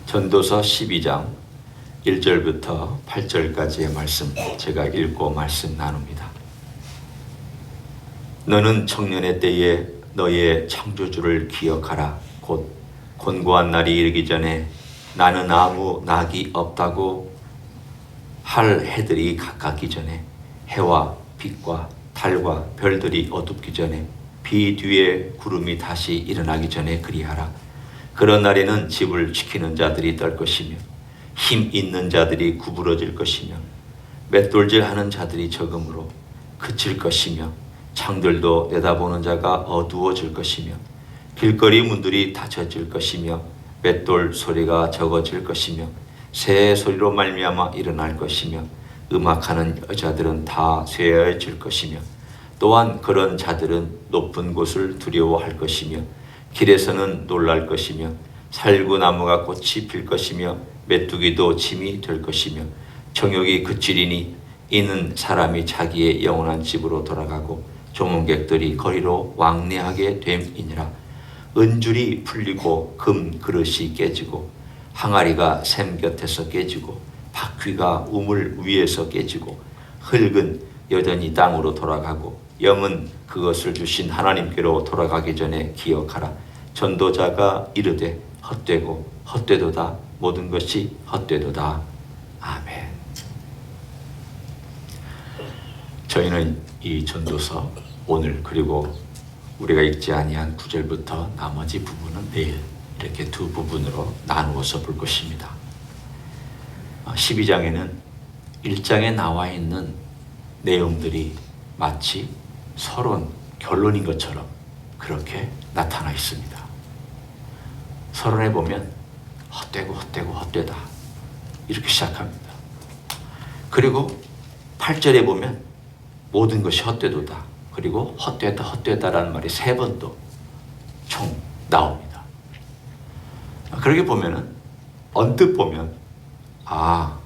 전도서 12장 1절부터 8절까지의 말씀 제가 읽고 말씀 나눕니다. 너는 청년의 때에 너의 창조주를 기억하라. 곧 곤고한 날이 이르기 전에 나는 아무 낙이 없다고 할 해들이 가깝기 전에 해와 빛과 달과 별들이 어둡기 전에 비 뒤에 구름이 다시 일어나기 전에 그리하라. 그런 날에는 집을 지키는 자들이 떨 것이며 힘 있는 자들이 구부러질 것이며 맷돌질하는 자들이 적음으로 그칠 것이며 창들도 내다보는 자가 어두워질 것이며 길거리 문들이 닫혀질 것이며 맷돌 소리가 적어질 것이며 새 소리로 말미암아 일어날 것이며 음악하는 여자들은 다 쇠해질 것이며 또한 그런 자들은 높은 곳을 두려워할 것이며 길에서는 놀랄 것이며 살구나무가 꽃이 필 것이며 메뚜기도 짐이 될 것이며 정욕이 그치리니 이는 사람이 자기의 영원한 집으로 돌아가고 조문객들이 거리로 왕래하게 됨이니라. 은줄이 풀리고 금 그릇이 깨지고 항아리가 샘 곁에서 깨지고 바퀴가 우물 위에서 깨지고 흙은 여전히 땅으로 돌아가고 영은 그것을 주신 하나님께로 돌아가기 전에 기억하라. 전도자가 이르되 헛되고 헛되도다. 모든 것이 헛되도다. 아멘. 저희는 이 전도서 오늘 그리고 우리가 읽지 아니한 9절부터 나머지 부분은 내일 이렇게 두 부분으로 나누어서 볼 것입니다. 12장에는 1장에 나와 있는 내용들이 마치 서론, 결론인 것처럼 그렇게 나타나 있습니다. 서론에 보면 헛되고 헛되고 헛되다 이렇게 시작합니다. 그리고 8절에 보면 모든 것이 헛되도다. 그리고 헛되다 헛되다라는 말이 3번 또 총 나옵니다. 그렇게 보면은 언뜻 보면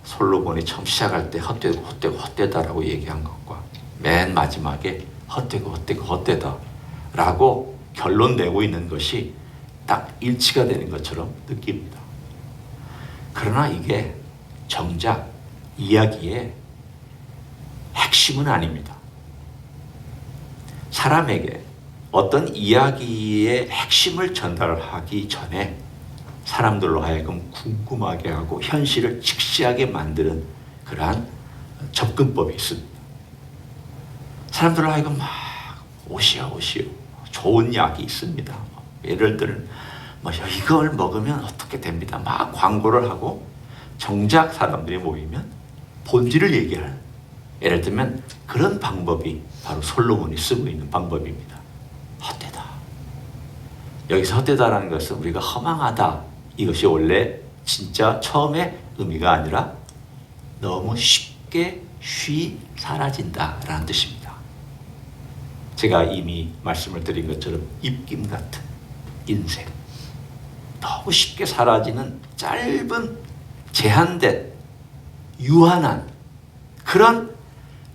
솔로몬이 처음 시작할 때 헛되고 헛되고 헛되다라고 얘기한 것과 맨 마지막에 헛되고 헛되고 헛되다라고 결론 내고 있는 것이 딱 일치가 되는 것처럼 느낍니다. 그러나 이게 정작 이야기의 핵심은 아닙니다. 사람에게 어떤 이야기의 핵심을 전달하기 전에 사람들로 하여금 궁금하게 하고 현실을 직시하게 만드는 그러한 접근법이 있습니다. 사람들로 하여금 막 오시오 좋은 약이 있습니다. 예를 들면 이걸 먹으면 어떻게 됩니다. 막 광고를 하고 정작 사람들이 모이면 본질을 얘기하는, 예를 들면 그런 방법이 바로 솔로몬이 쓰고 있는 방법입니다. 헛되다. 여기서 헛되다라는 것은 우리가 허망하다, 이것이 원래 진짜 처음에 의미가 아니라 너무 쉽게 사라진다라는 뜻입니다. 제가 이미 말씀을 드린 것처럼 입김 같은 인생, 너무 쉽게 사라지는 짧은 제한된 유한한 그런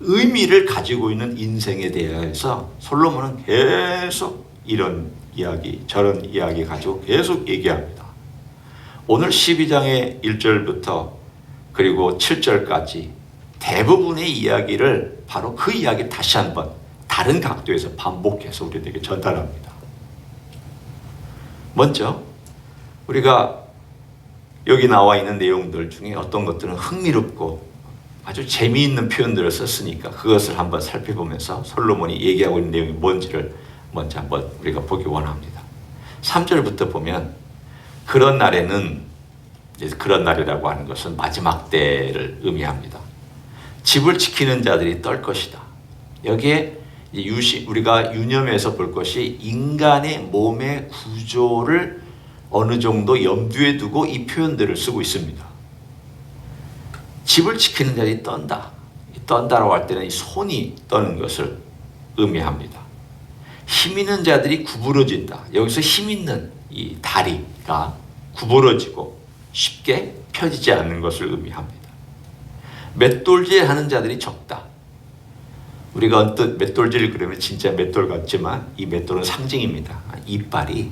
의미를 가지고 있는 인생에 대해서 솔로몬은 계속 이런 이야기 저런 이야기 가지고 계속 얘기합니다. 오늘 12장의 1절부터 그리고 7절까지 대부분의 이야기를 바로 그 이야기 다시 한번 다른 각도에서 반복해서 우리에게 전달합니다. 먼저 우리가 여기 나와 있는 내용들 중에 어떤 것들은 흥미롭고 아주 재미있는 표현들을 썼으니까 그것을 한번 살펴보면서 솔로몬이 얘기하고 있는 내용이 뭔지를 먼저 한번 우리가 보기 원합니다. 3절부터 보면 그런 날에는, 그런 날이라고 하는 것은 마지막 때를 의미합니다. 집을 지키는 자들이 떨 것이다. 여기에 우리가 유념해서 볼 것이 인간의 몸의 구조를 어느 정도 염두에 두고 이 표현들을 쓰고 있습니다. 집을 지키는 자들이 떤다. 떤다라고 할 때는 이 손이 떠는 것을 의미합니다. 힘 있는 자들이 구부러진다. 여기서 힘 있는 이 다리가 구부러지고 쉽게 펴지지 않는 것을 의미합니다. 맷돌질 하는 자들이 적다. 우리가 언뜻 맷돌질 그러면 진짜 맷돌 같지만 이 맷돌은 상징입니다. 이빨이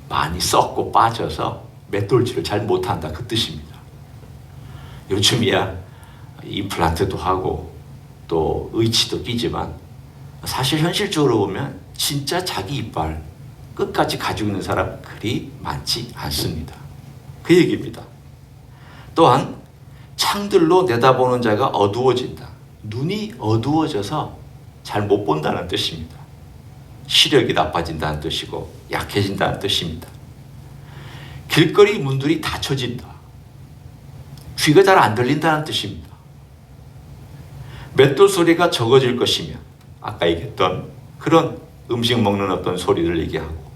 많이 썩고 빠져서 맷돌질을 잘 못한다 그 뜻입니다. 요즘이야 임플란트도 하고 또 의치도 끼지만 사실 현실적으로 보면 진짜 자기 이빨 끝까지 가지고 있는 사람 그리 많지 않습니다. 그 얘기입니다. 또한 창들로 내다보는 자가 어두워진다. 눈이 어두워져서 잘 못 본다는 뜻입니다. 시력이 나빠진다는 뜻이고 약해진다는 뜻입니다. 길거리 문들이 닫혀진다. 귀가 잘 안 들린다는 뜻입니다. 맷돌 소리가 적어질 것이며 아까 얘기했던 그런 음식 먹는 어떤 소리를 얘기하고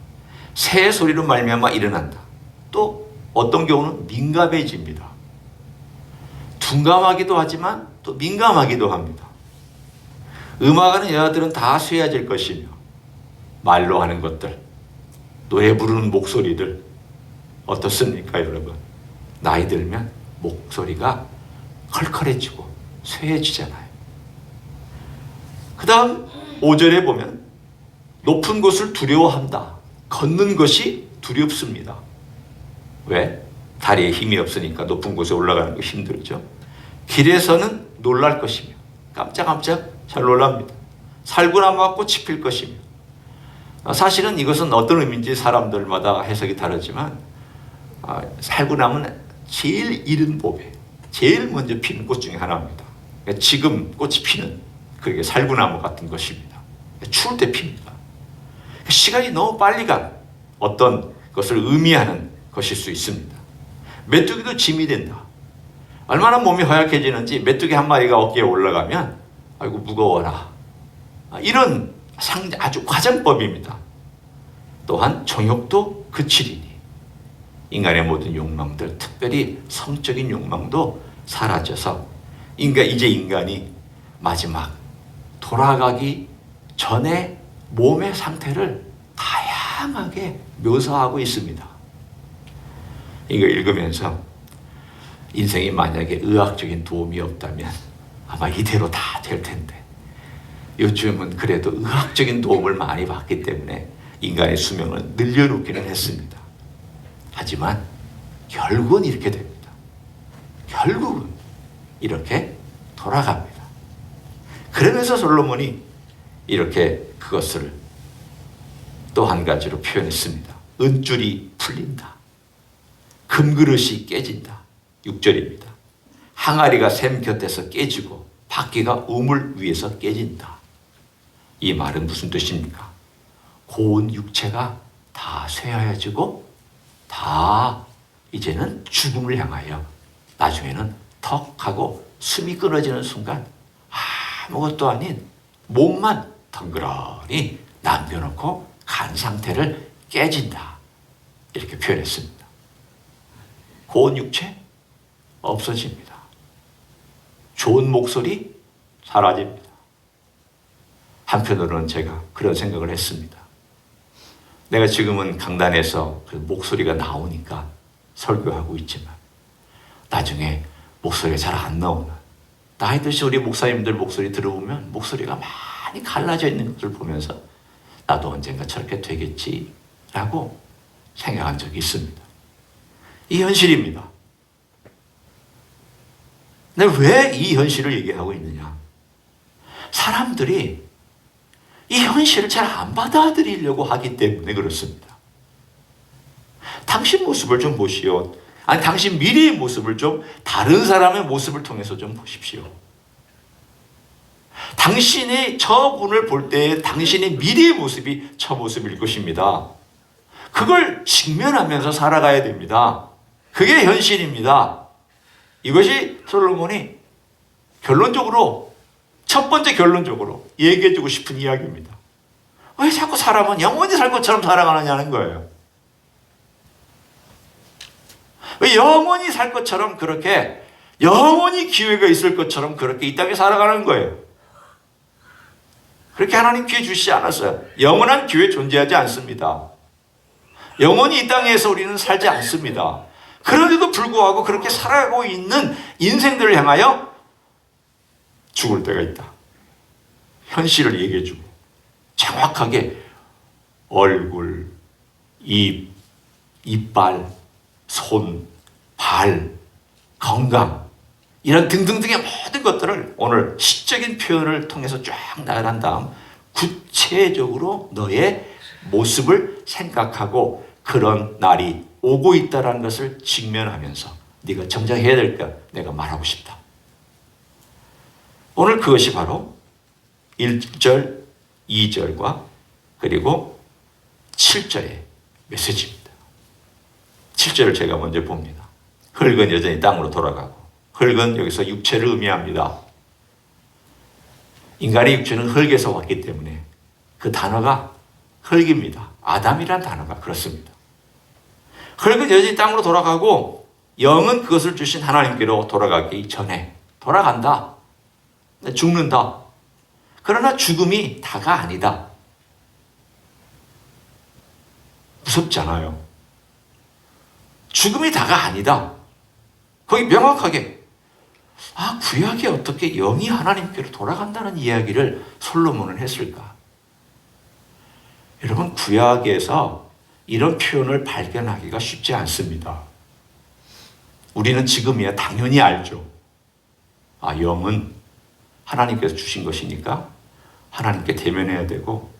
새 소리로 말미암아 일어난다. 또 어떤 경우는 민감해집니다. 둔감하기도 하지만 또 민감하기도 합니다. 음악하는 여자들은 다 쇠해질 것이며 말로 하는 것들, 노래 부르는 목소리들 어떻습니까 여러분? 나이 들면 목소리가 컬컬해지고 쇠해지잖아요. 그 다음 5절에 보면 높은 곳을 두려워한다. 걷는 것이 두렵습니다. 왜? 다리에 힘이 없으니까 높은 곳에 올라가는 거 힘들죠. 길에서는 놀랄 것이며 깜짝깜짝 잘 놀랍니다. 살구나무가 꽃이 필 것이며 사실은 이것은 어떤 의미인지 사람들마다 해석이 다르지만 살구나무는 제일 이른 봄에 제일 먼저 피는 꽃 중에 하나입니다. 지금 꽃이 피는 그게 살구나무 같은 것입니다. 추울 때 핍니다. 시간이 너무 빨리 간 어떤 것을 의미하는 것일 수 있습니다. 메뚜기도 짐이 된다. 얼마나 몸이 허약해지는지 메뚜기 한 마리가 어깨에 올라가면 아이고 무거워라. 이런 아주 과장법입니다. 또한 정욕도 그치리니 인간의 모든 욕망들, 특별히 성적인 욕망도 사라져서 이제 인간이 마지막 돌아가기 전에 몸의 상태를 다양하게 묘사하고 있습니다. 이거 읽으면서 인생이 만약에 의학적인 도움이 없다면 아마 이대로 다 될 텐데 요즘은 그래도 의학적인 도움을 많이 받기 때문에 인간의 수명을 늘려놓기는 했습니다. 하지만 결국은 이렇게 됩니다. 결국은 이렇게 돌아갑니다. 그러면서 솔로몬이 이렇게 그것을 또 한 가지로 표현했습니다. 은줄이 풀린다. 금그릇이 깨진다. 6절입니다. 항아리가 샘 곁에서 깨지고 바퀴가 우물 위에서 깨진다. 이 말은 무슨 뜻입니까? 고운 육체가 다 쇠하여지고 다 이제는 죽음을 향하여 나중에는 턱 하고 숨이 끊어지는 순간 아무것도 아닌 몸만 덩그러니 남겨놓고 간 상태를 깨진다. 이렇게 표현했습니다. 고운 육체 없어집니다. 좋은 목소리 사라집니다. 한편으로는 제가 그런 생각을 했습니다. 내가 지금은 강단에서 그 목소리가 나오니까 설교하고 있지만 나중에 목소리가 잘 안 나오는 나이 드신 우리 목사님들 목소리 들어보면 목소리가 많이 갈라져 있는 것을 보면서 나도 언젠가 저렇게 되겠지라고 생각한 적이 있습니다. 이 현실입니다. 근데 왜 이 현실을 얘기하고 있느냐? 사람들이 이 현실을 잘 안 받아들이려고 하기 때문에 그렇습니다. 당신 모습을 좀 보시오. 아니 당신 미래의 모습을 좀 다른 사람의 모습을 통해서 좀 보십시오. 당신이 저분을 볼 때 당신의 미래의 모습이 저 모습일 것입니다. 그걸 직면하면서 살아가야 됩니다. 그게 현실입니다. 이것이 솔로몬이 결론적으로 첫 번째 결론적으로 얘기해주고 싶은 이야기입니다. 왜 자꾸 사람은 영원히 살 것처럼 살아가느냐는 거예요. 왜 영원히 살 것처럼 그렇게 영원히 기회가 있을 것처럼 그렇게 이 땅에 살아가는 거예요. 그렇게 하나님 기회 주시지 않았어요. 영원한 기회 존재하지 않습니다. 영원히 이 땅에서 우리는 살지 않습니다. 그런데도 불구하고 그렇게 살아가고 있는 인생들을 향하여 죽을 때가 있다. 현실을 얘기해주고 정확하게 얼굴, 입, 이빨, 손, 발, 건강 이런 등등등의 모든 것들을 오늘 시적인 표현을 통해서 쫙 나열한 다음 구체적으로 너의 모습을 생각하고 그런 날이 오고 있다는 것을 직면하면서 네가 정작해야 될 것 내가 말하고 싶다. 오늘 그것이 바로 1절, 2절과 그리고 7절의 메시지입니다. 7절을 제가 먼저 봅니다. 흙은 여전히 땅으로 돌아가고, 흙은 여기서 육체를 의미합니다. 인간의 육체는 흙에서 왔기 때문에 그 단어가 흙입니다. 아담이란 단어가 그렇습니다. 흙은 여전히 땅으로 돌아가고 영은 그것을 주신 하나님께로 돌아가기 전에 돌아간다. 죽는다. 그러나 죽음이 다가 아니다. 무섭잖아요. 죽음이 다가 아니다. 거기 명확하게 구약에 어떻게 영이 하나님께로 돌아간다는 이야기를 솔로몬은 했을까? 여러분, 구약에서 이런 표현을 발견하기가 쉽지 않습니다. 우리는 지금이야 당연히 알죠. 영은 하나님께서 주신 것이니까 하나님께 대면해야 되고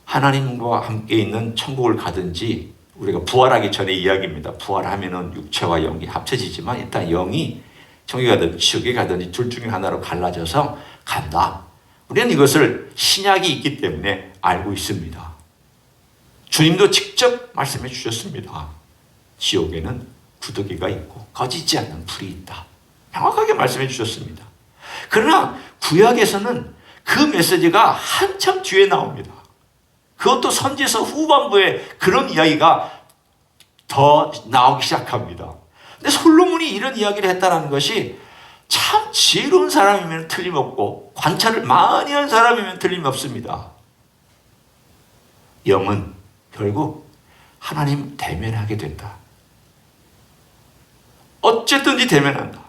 하나님과 함께 있는 천국을 가든지, 우리가 부활하기 전의 이야기입니다. 부활하면은 육체와 영이 합쳐지지만 일단 영이 천국에 가든지 지옥에 가든지 둘 중에 하나로 갈라져서 간다. 우리는 이것을 신약이 있기 때문에 알고 있습니다. 주님도 직접 말씀해 주셨습니다. 지옥에는 구더기가 있고 꺼지지 않는 불이 있다. 명확하게 말씀해 주셨습니다. 그러나 구약에서는 그 메시지가 한참 뒤에 나옵니다. 그것도 선지서 후반부에 그런 이야기가 더 나오기 시작합니다. 근데 솔로몬이 이런 이야기를 했다는 것이 참 지혜로운 사람이면 틀림없고 관찰을 많이 한 사람이면 틀림없습니다. 영은 결국 하나님 대면하게 된다. 어쨌든지 대면한다.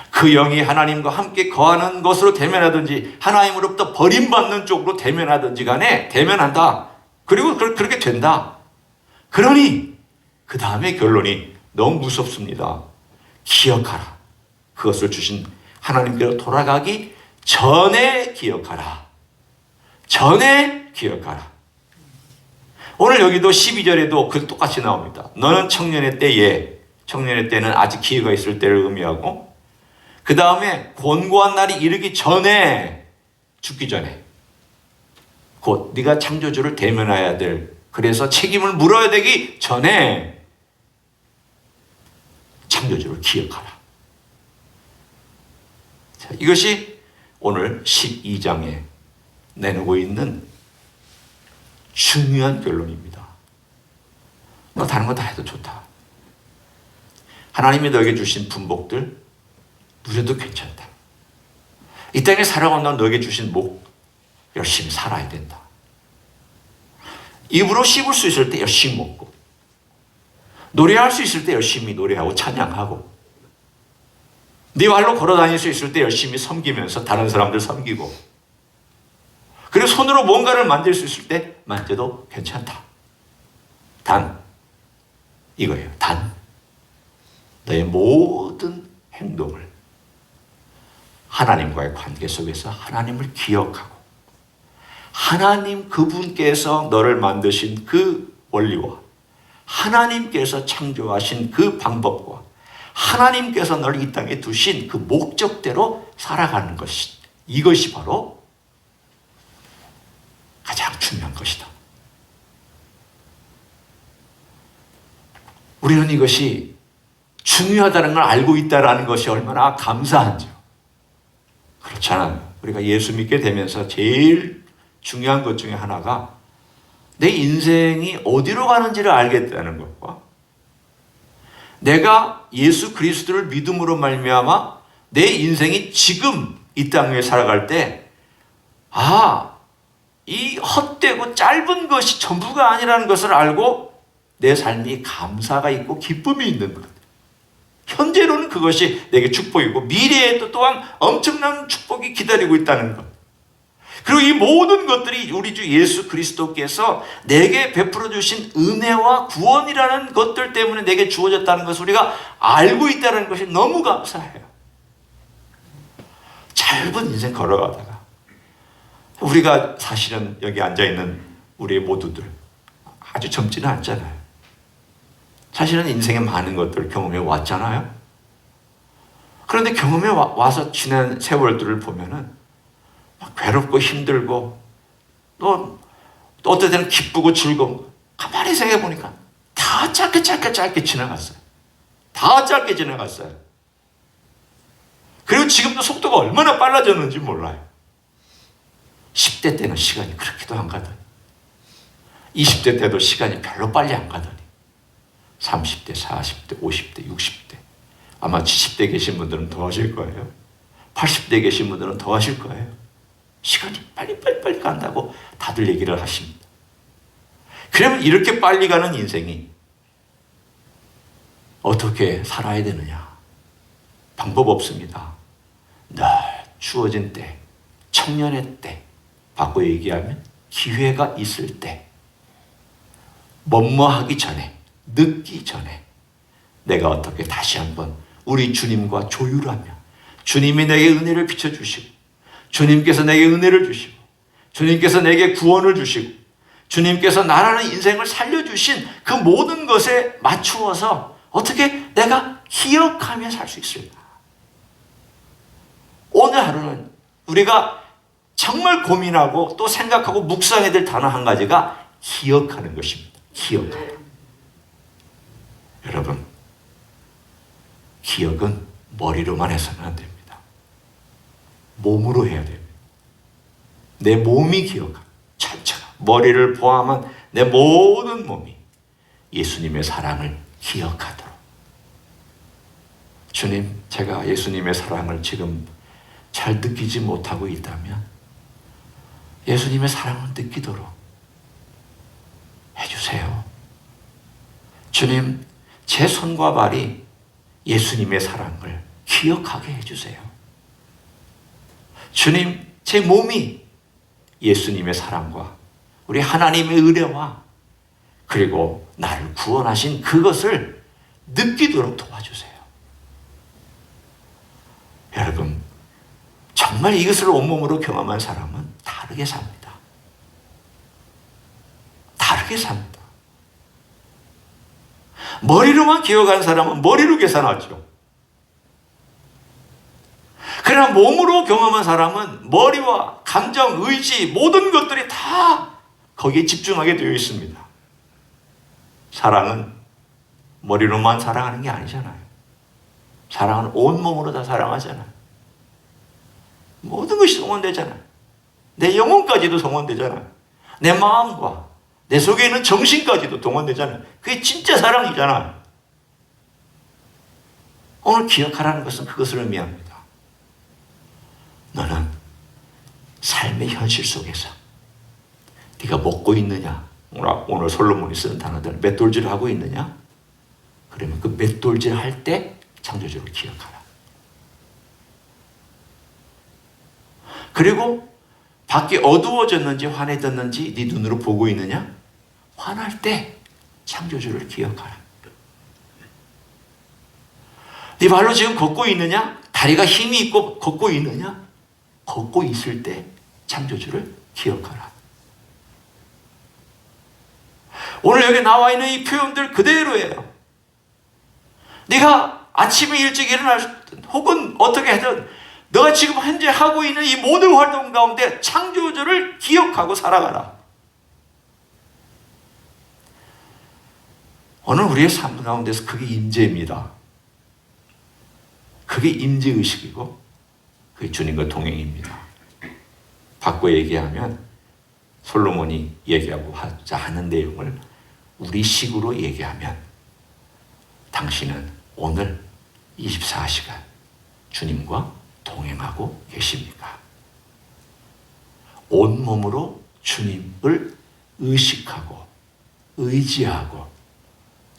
그 영이 하나님과 함께 거하는 것으로 대면하든지 하나님으로부터 버림받는 쪽으로 대면하든지 간에 대면한다. 그리고 그렇게 된다. 그러니 그 다음에 결론이 너무 무섭습니다. 기억하라. 그것을 주신 하나님께로 돌아가기 전에 기억하라. 전에 기억하라. 오늘 여기도 12절에도 그 똑같이 나옵니다. 너는 청년의 때는 아직 기회가 있을 때를 의미하고, 그 다음에 곤고한 날이 이르기 전에, 죽기 전에 곧 네가 창조주를 대면해야 될, 그래서 책임을 물어야 되기 전에 창조주를 기억하라. 자, 이것이 오늘 12장에 내놓고 있는 중요한 결론입니다. 너 다른 거 다 해도 좋다. 하나님이 너에게 주신 분복들 누려도 괜찮다. 이 땅에 살아온 너에게 주신 목 열심히 살아야 된다. 입으로 씹을 수 있을 때 열심히 먹고, 노래할 수 있을 때 열심히 노래하고 찬양하고, 네 발로 걸어 다닐 수 있을 때 열심히 섬기면서 다른 사람들 섬기고, 그리고 손으로 뭔가를 만질 수 있을 때 만져도 괜찮다. 단 이거예요. 단 너의 모든 행동을 하나님과의 관계 속에서 하나님을 기억하고, 하나님 그분께서 너를 만드신 그 원리와 하나님께서 창조하신 그 방법과 하나님께서 너를 이 땅에 두신 그 목적대로 살아가는 것이, 이것이 바로 가장 중요한 것이다. 우리는 이것이 중요하다는 걸 알고 있다는 것이 얼마나 감사한지요. 그렇잖아요. 우리가 예수 믿게 되면서 제일 중요한 것 중에 하나가 내 인생이 어디로 가는지를 알겠다는 것과, 내가 예수 그리스도를 믿음으로 말미암아 내 인생이 지금 이 땅 위에 살아갈 때, 이 헛되고 짧은 것이 전부가 아니라는 것을 알고 내 삶이 감사가 있고 기쁨이 있는 것. 현재로는 그것이 내게 축복이고 미래에도 또한 엄청난 축복이 기다리고 있다는 것. 그리고 이 모든 것들이 우리 주 예수 그리스도께서 내게 베풀어 주신 은혜와 구원이라는 것들 때문에 내게 주어졌다는 것을 우리가 알고 있다는 것이 너무 감사해요. 짧은 인생 걸어가다가 우리가 사실은 여기 앉아있는 우리 모두들 아주 젊지는 않잖아요. 사실은 인생에 많은 것들을 경험해 왔잖아요. 그런데 경험해 와서 지난 세월들을 보면은 막 괴롭고 힘들고 또 어떨 때는 기쁘고 즐거운, 가만히 생각해 보니까 다 짧게 지나갔어요. 다 짧게 지나갔어요. 그리고 지금도 속도가 얼마나 빨라졌는지 몰라요. 10대 때는 시간이 그렇게도 안 가더니 20대 때도 시간이 별로 빨리 안 가더니 30대, 40대, 50대, 60대, 아마 70대 계신 분들은 더 하실 거예요. 80대 계신 분들은 더 하실 거예요. 시간이 빨리 간다고 다들 얘기를 하십니다. 그러면 이렇게 빨리 가는 인생이 어떻게 살아야 되느냐? 방법 없습니다. 늘 주어진 때, 청년의 때, 바꿔 얘기하면 기회가 있을 때, 뭐뭐하기 전에, 늦기 전에 내가 어떻게 다시 한번 우리 주님과 조율하며 주님이 내게 은혜를 비춰주시고 주님께서 내게 은혜를 주시고 주님께서 내게 구원을 주시고 주님께서 나라는 인생을 살려주신 그 모든 것에 맞추어서 어떻게 내가 기억하며 살 수 있을까? 오늘 하루는 우리가 정말 고민하고 또 생각하고 묵상해야 될 단어 한 가지가 기억하는 것입니다. 기억하는. 여러분, 기억은 머리로만 해서는 안 됩니다. 몸으로 해야 됩니다. 내 몸이 기억하는, 전체가 머리를 포함한 내 모든 몸이 예수님의 사랑을 기억하도록. 주님, 제가 예수님의 사랑을 지금 잘 느끼지 못하고 있다면 예수님의 사랑을 느끼도록 해주세요. 주님, 제 손과 발이 예수님의 사랑을 기억하게 해주세요. 주님, 제 몸이 예수님의 사랑과 우리 하나님의 은혜와 그리고 나를 구원하신 그것을 느끼도록 도와주세요. 여러분, 정말 이것을 온몸으로 경험한 사람은 다르게 삽니다. 다르게 삽니다. 머리로만 기억한 사람은 머리로 계산하죠. 그러나 몸으로 경험한 사람은 머리와 감정, 의지, 모든 것들이 다 거기에 집중하게 되어 있습니다. 사랑은 머리로만 사랑하는 게 아니잖아요. 사랑은 온몸으로 다 사랑하잖아요. 모든 것이 동원되잖아요. 내 영혼까지도 동원되잖아요. 내 마음과 내 속에 있는 정신까지도 동원되잖아요. 그게 진짜 사랑이잖아요. 오늘 기억하라는 것은 그것을 의미합니다. 너는 삶의 현실 속에서 네가 먹고 있느냐? 오늘 솔로몬이 쓰는 단어들, 맷돌질을 하고 있느냐? 그러면 그 맷돌질 할 때 창조주를 기억하라. 그리고 밖이 어두워졌는지 환해졌는지 네 눈으로 보고 있느냐? 환할 때 창조주를 기억하라. 네 발로 지금 걷고 있느냐? 다리가 힘이 있고 걷고 있느냐? 걷고 있을 때 창조주를 기억하라. 오늘 여기 나와 있는 이 표현들 그대로예요. 네가 아침에 일찍 일어나든 혹은 어떻게 하든 너가 지금 현재 하고 있는 이 모든 활동 가운데 창조주를 기억하고 살아가라. 오늘 우리의 삶 가운데서 그게 임재입니다. 그게 임재의식이고 그게 주님과 동행입니다. 바꿔 얘기하면 솔로몬이 얘기하고 하는 내용을 우리 식으로 얘기하면 당신은 오늘 24시간 주님과 동행하고 계십니까? 온몸으로 주님을 의식하고 의지하고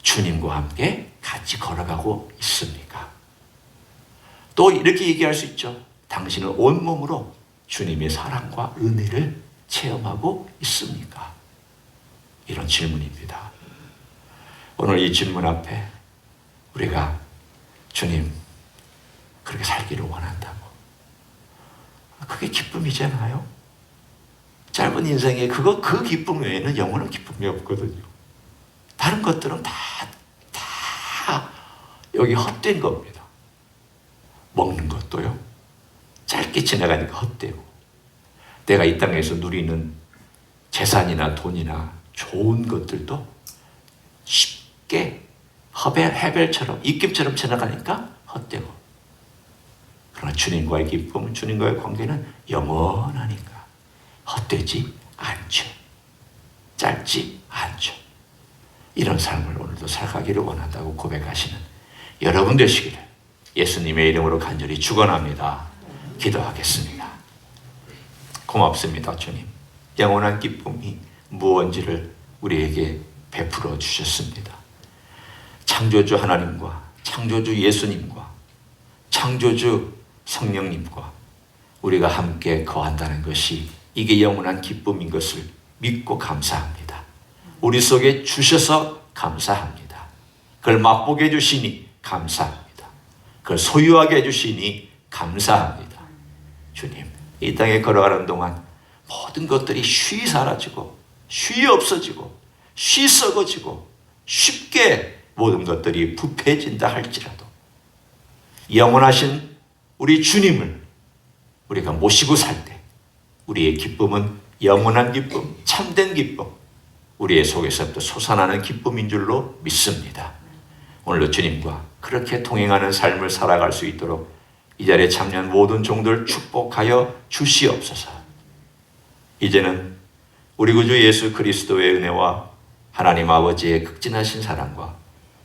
주님과 함께 같이 걸어가고 있습니까? 또 이렇게 얘기할 수 있죠. 당신은 온몸으로 주님의 사랑과 은혜를 체험하고 있습니까? 이런 질문입니다. 오늘 이 질문 앞에 우리가 주님 그렇게 살기를 원한다고, 그게 기쁨이잖아요. 짧은 인생에 그 기쁨 외에는 영원한 기쁨이 없거든요. 다른 것들은 다 여기 헛된 겁니다. 먹는 것도요, 짧게 지나가니까 헛되고, 내가 이 땅에서 누리는 재산이나 돈이나 좋은 것들도 쉽게 해벨처럼 입김처럼 지나가니까 헛되고, 그러나 주님과의 기쁨은, 주님과의 관계는 영원하니까 헛되지 않죠. 짧지 않죠. 이런 삶을 오늘도 살아가기를 원한다고 고백하시는 여러분 되시기를 예수님의 이름으로 간절히 축원합니다. 기도하겠습니다. 고맙습니다, 주님. 영원한 기쁨이 무언지를 우리에게 베풀어 주셨습니다. 창조주 하나님과 창조주 예수님과 창조주 성령님과 우리가 함께 거한다는 것이 이게 영원한 기쁨인 것을 믿고 감사합니다. 우리 속에 주셔서 감사합니다. 그걸 맛보게 해주시니 감사합니다. 그걸 소유하게 해주시니 감사합니다. 주님, 이 땅에 걸어가는 동안 모든 것들이 쉬 사라지고 쉬 없어지고 쉬 썩어지고 쉽게 모든 것들이 부패해진다 할지라도 영원하신 우리 주님을 우리가 모시고 살 때 우리의 기쁨은 영원한 기쁨, 참된 기쁨, 우리의 속에서부터 솟아나는 기쁨인 줄로 믿습니다. 오늘도 주님과 그렇게 동행하는 삶을 살아갈 수 있도록 이 자리에 참여한 모든 종들 축복하여 주시옵소서. 이제는 우리 구주 예수 그리스도의 은혜와 하나님 아버지의 극진하신 사랑과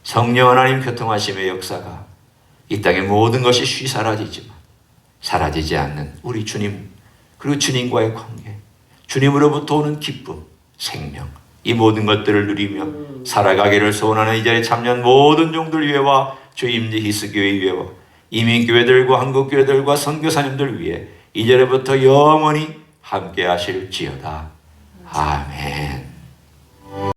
성령 하나님 교통하심의 역사가 이 땅의 모든 것이 쉬 사라지지만 사라지지 않는 우리 주님, 그리고 주님과의 관계, 주님으로부터 오는 기쁨, 생명, 이 모든 것들을 누리며 살아가기를 소원하는 이 자리에 참여한 모든 종들 위해와 주 임재 히스교회 위해와 이민교회들과 한국교회들과 선교사님들 위해 이제부터 영원히 함께 하실지어다. 아멘.